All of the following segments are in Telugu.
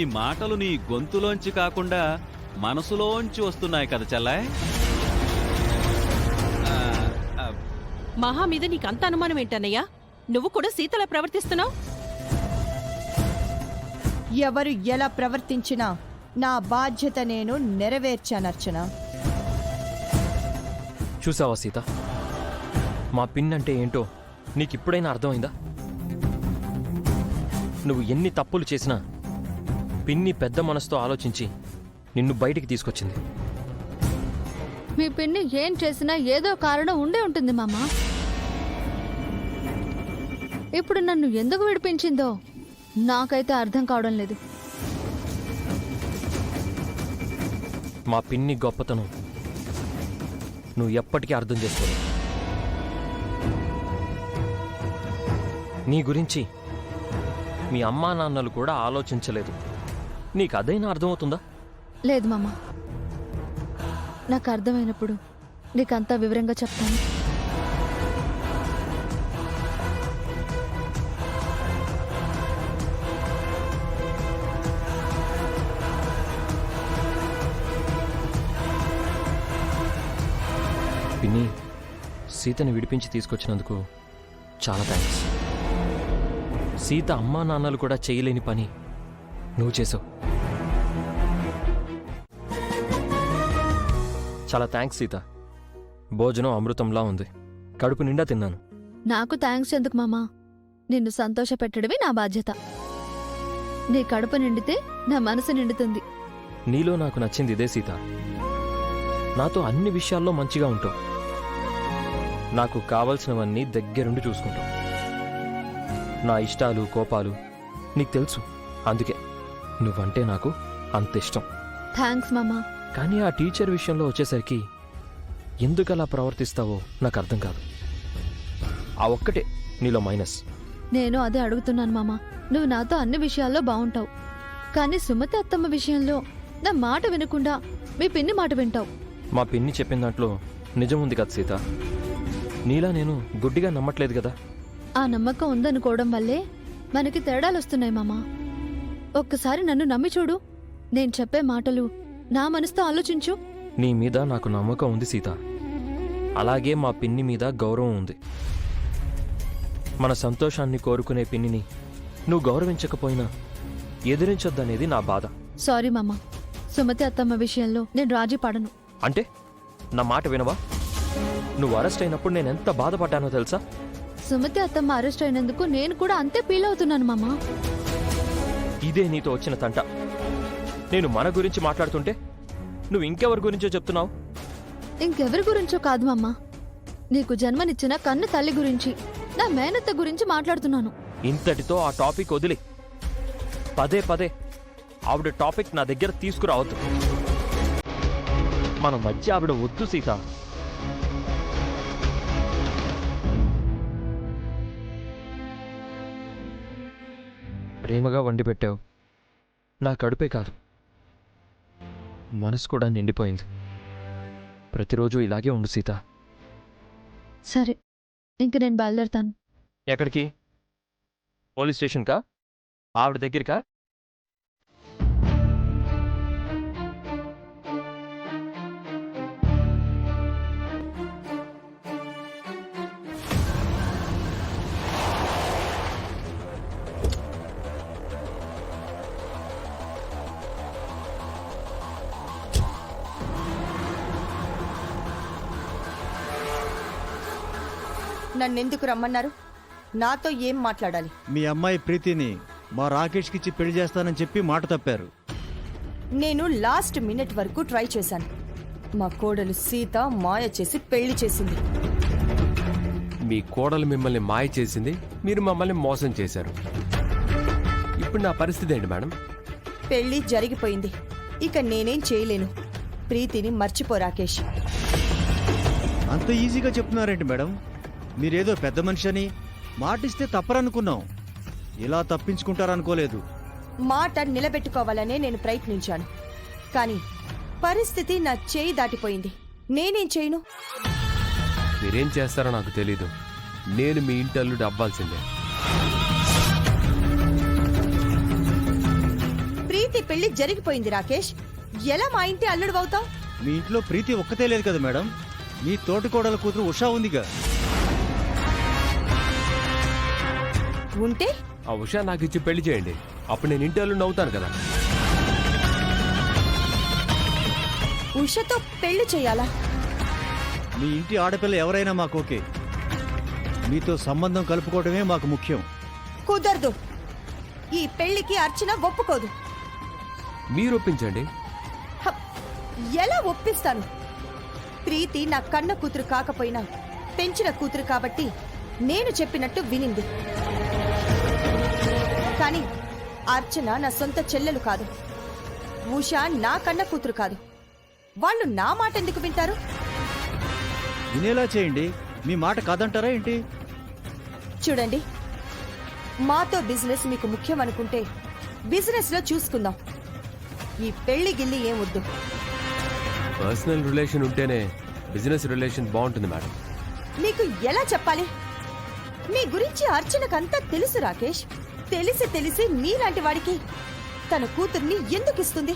ఈ మాటలు నీ గొంతులోంచి కాకుండా మనసులోంచి వస్తున్నాయి కదా చెల్లాయ్. మహా మీద నీకంత అనుమానం ఏంటన్నయ్యా? నువ్వు కూడా సీతలా ప్రవర్తిస్తున్నావు. ఎవరు ఎలా ప్రవర్తించినా నా బాధ్యత నేను నెరవేర్చానర్చన. చూసావా సీత, మా పిన్ అంటే ఏంటో నీకిప్పుడైనా అర్థమైందా? నువ్వు ఎన్ని తప్పులు చేసినా పిన్ని పెద్ద మనసుతో ఆలోచించి నిన్ను బయటికి తీసుకొచ్చింది. మీ పిన్ని ఏం చేసినా ఏదో కారణం ఉండే ఉంటుంది మామ. ఇప్పుడు నన్ను ఎందుకు విడిపించిందో నాకైతే అర్థం కావడం లేదు. మా పిన్ని గొప్పతనం నువ్వు ఎప్పటికీ అర్థం చేసుకోలేవు. నీ గురించి మీ అమ్మా నాన్నలు కూడా ఆలోచించలేదు. నీకు అదైనా అర్థమవుతుందా? లేదు మామ, నాకు అర్థమైనప్పుడు నీకంతా వివరంగా చెప్తాను. పిన్ని, సీతని విడిపించి తీసుకొచ్చినందుకు చాలా థ్యాంక్స్. సీత అమ్మా నాన్నలు కూడా చేయలేని పని నువ్వు చేసావు. చాలా థ్యాంక్స్ సీత. భోజనం అమృతంలా ఉంది, కడుపు నిండా తిన్నాను. నాకు థ్యాంక్స్ ఎందుకు మామా? నిన్ను సంతోష పెట్టడమే నా బాధ్యత. నీ కడుపు నిండితే నా మనసు నిండుతుంది. నీలో నాకు నచ్చింది ఇదే సీత. నాతో అన్ని విషయాల్లో మంచిగా ఉంటావు. నాకు కావలసినవన్నీ దగ్గరుండి చూసుకుంటావు. నా ఇష్టాలు కోపాలు నీకు తెలుసు. అందుకే నువ్వంటే నాకు అంత ఇష్టం. థ్యాంక్స్ మామా. కానీ ఆ టీచర్ విషయంలో వచ్చేసరికి ఎందుకలా ప్రవర్తిస్తావో నాకు అర్థం కాదు. ఆ ఒక్కటే నీలో మైనస్. నేను అదే అడుగుతున్నాను మామా. నువ్వు నాతో అన్ని విషయాల్లో బావుంటావు, కానీ సుమతి అత్తమ్మ విషయంలో నా మాట వినకుండా మీ పిన్ని మాట వింటావు. మా పిన్ని చెప్పిన దాంట్లో నిజం ఉంది కదా సీత. నీలా నేను గుడ్డిగా నమ్మట్లేదు కదా. ఆ నమ్మకం ఉందనుకోవడం వల్లే మనకి తేడాలొస్తున్నాయి మామా. ఒక్కసారి నన్ను నమ్మి చూడు. నేను చెప్పే మాటలు నా మనసుతో ఆలోచించు. నీ మీద నాకు నమ్మకం ఉంది సీత. అలాగే మా పిన్ని మీద గౌరవం ఉంది. మన సంతోషాన్ని కోరుకునే పిన్నిని నువ్వు గౌరవించకపోయినా ఎదిరించొద్దనేది నా బాధ. సారీ మామా, సుమతి అత్తమ్మ విషయంలో నేను రాజీ పడను. అంటే నా మాట వినవా? నువ్వు అరెస్ట్ అయినప్పుడు నేనెంత బాధపడ్డానో తెలుసా? సుమతి అత్తమ్మ అరెస్ట్ అయినందుకు నేను కూడా అంతే ఫీల్ అవుతున్నాను మామా. ఇదే నీతో వచ్చిన తంట. నేను మన గురించి మాట్లాడుతుంటే నువ్వు ఇంకెవరి గురించో చెప్తున్నావు. ఇంకెవరి గురించో కాదు మామా, నీకు జన్మనిచ్చిన కన్ను తల్లి గురించి, నా మేనత్త గురించి మాట్లాడుతున్నాను. ఇంతటితో ఆ టాపిక్ వదిలి పదే పదే ఆవిడ టాపిక్ నా దగ్గర తీసుకురావద్దు. మన మధ్య ఆవిడ వద్దు సీత. ప్రేమగా వండి పెట్టావు. నా కడుపే కాదు, మనసు కూడా నిండిపోయింది. ప్రతిరోజు ఇలాగే ఉండు సీత. సరే, ఇంక నేను బయలుదేరుతాను. ఎక్కడికి? పోలీస్ స్టేషన్కా? ఆవిడ దగ్గరికా? నన్నెందుకు రమ్మన్నారు? నాతో ఏం మాట్లాడాలి? మీ అమ్మాయి ప్రీతిని మా రాకేష్కిచ్చి పెళ్లి చేస్తానని చెప్పి మాట తప్పారు. నేను లాస్ట్ మినిట్ వరకు ట్రై చేశాను. మా కోడలు సీత మాయ చేసి పెళ్లి చేసింది. మీ కోడలు మిమ్మల్ని మాయ చేసింది, మీరు మమ్మల్ని మోసం చేశారు. ఇప్పుడు నా పరిస్థితి ఏంటి మేడం? పెళ్లి జరిగిపోయింది, ఇక నేనేం చేయలేను. ప్రీతిని మర్చిపో రాకేష్. అంత ఈజీగా చెప్తున్నారేంటి మేడం? మీరేదో పెద్ద మనిషి అని మాటిస్తే తప్పరనుకున్నాం. ఇలా తప్పించుకుంటారనుకోలేదు. మాట నిలబెట్టుకోవాలనే నేను ప్రయత్నించాను, కానీ పరిస్థితి నా చేయి దాటిపోయింది. నేనేం చేయను? మీరేం చేస్తారో నాకు తెలీదు. నేను మీ ఇంటల్లుడు అవ్వాల్సిందే. ప్రీతి పెళ్లి జరిగిపోయింది రాకేష్. ఎలా మా ఇంటి అల్లుడు అవుతావు? మీ ఇంట్లో ప్రీతి ఒక్కతే లేదు కదా మేడం, మీ తోటికోడల కూతురు ఉషా ఉందిగా. ఉంటే ఆ ఉషా నాకు ఇచ్చి పెళ్లి చేయండి, అప్పుడు నేను ఇంటి అల్లుడిని అవుతాను కదా. ఉషతో పెళ్లి చేయాలా? మీ ఇంటి ఆడపిల్ల ఎవరైనా మాకు ఓకే, మీతో సంబంధం కలుపుకోవడమే మాకు ముఖ్యం. కుదరదు. ఈ పెళ్లికి అర్చన ఒప్పుకోదు. మీరు ఒప్పించండి. హ, ఎలా ఒప్పిస్తాను? ప్రీతి నా కన్న కూతురు కాకపోయినా పెంచిన కూతురు కాబట్టి నేను చెప్పినట్టు వినింది. కానీ అర్చన నా సొంత చెల్లెలు కాదు, ఉషా నా కన్న కూతురు కాదు. వాళ్ళు నా మాట ఎందుకు వింటారు? వినేలా చేయండి, మీ మాట కాదంటారా ఏంటి? చూడండి, మాతో బిజినెస్ మీకు ముఖ్యం అనుకుంటే బిజినెస్ లో చూసుకుందాం. ఈ పెళ్లి గిల్లి ఏం వద్దు. పర్సనల్ రిలేషన్ ఉంటేనే బిజినెస్ రిలేషన్ బాగుంటుంది మేడం. మీకు ఎలా చెప్పాలి? మీ గురించి అర్చనకంతా తెలుసు రాకేష్. తెలిసి తెలిసి మీలాంటి వాడికి తన కూతుర్ని ఎందుకు ఇస్తుంది?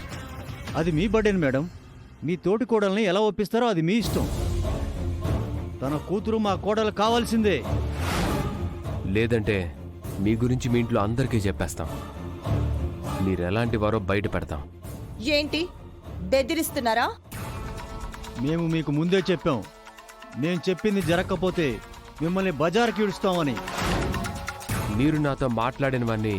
అది మీ బర్డెన్ మేడం, మీ తోటి కోడల్ని ఎలా ఒప్పిస్తారో అది మీ ఇష్టం. తన కూతురు మా కోడలు కావాల్సిందే. లేదంటే మీ గురించి మీ ఇంట్లో అందరికీ చెప్పేస్తాం. మీరు ఎలాంటి వారో బయట పెడతాం. ఏంటి బెదిరిస్తున్నారా? మేము మీకు ముందే చెప్పాం, నేను చెప్పింది జరగకపోతే మిమ్మల్ని బజార్కి ఇడుస్తామని. మీరు నాతో మాట్లాడినవన్నీ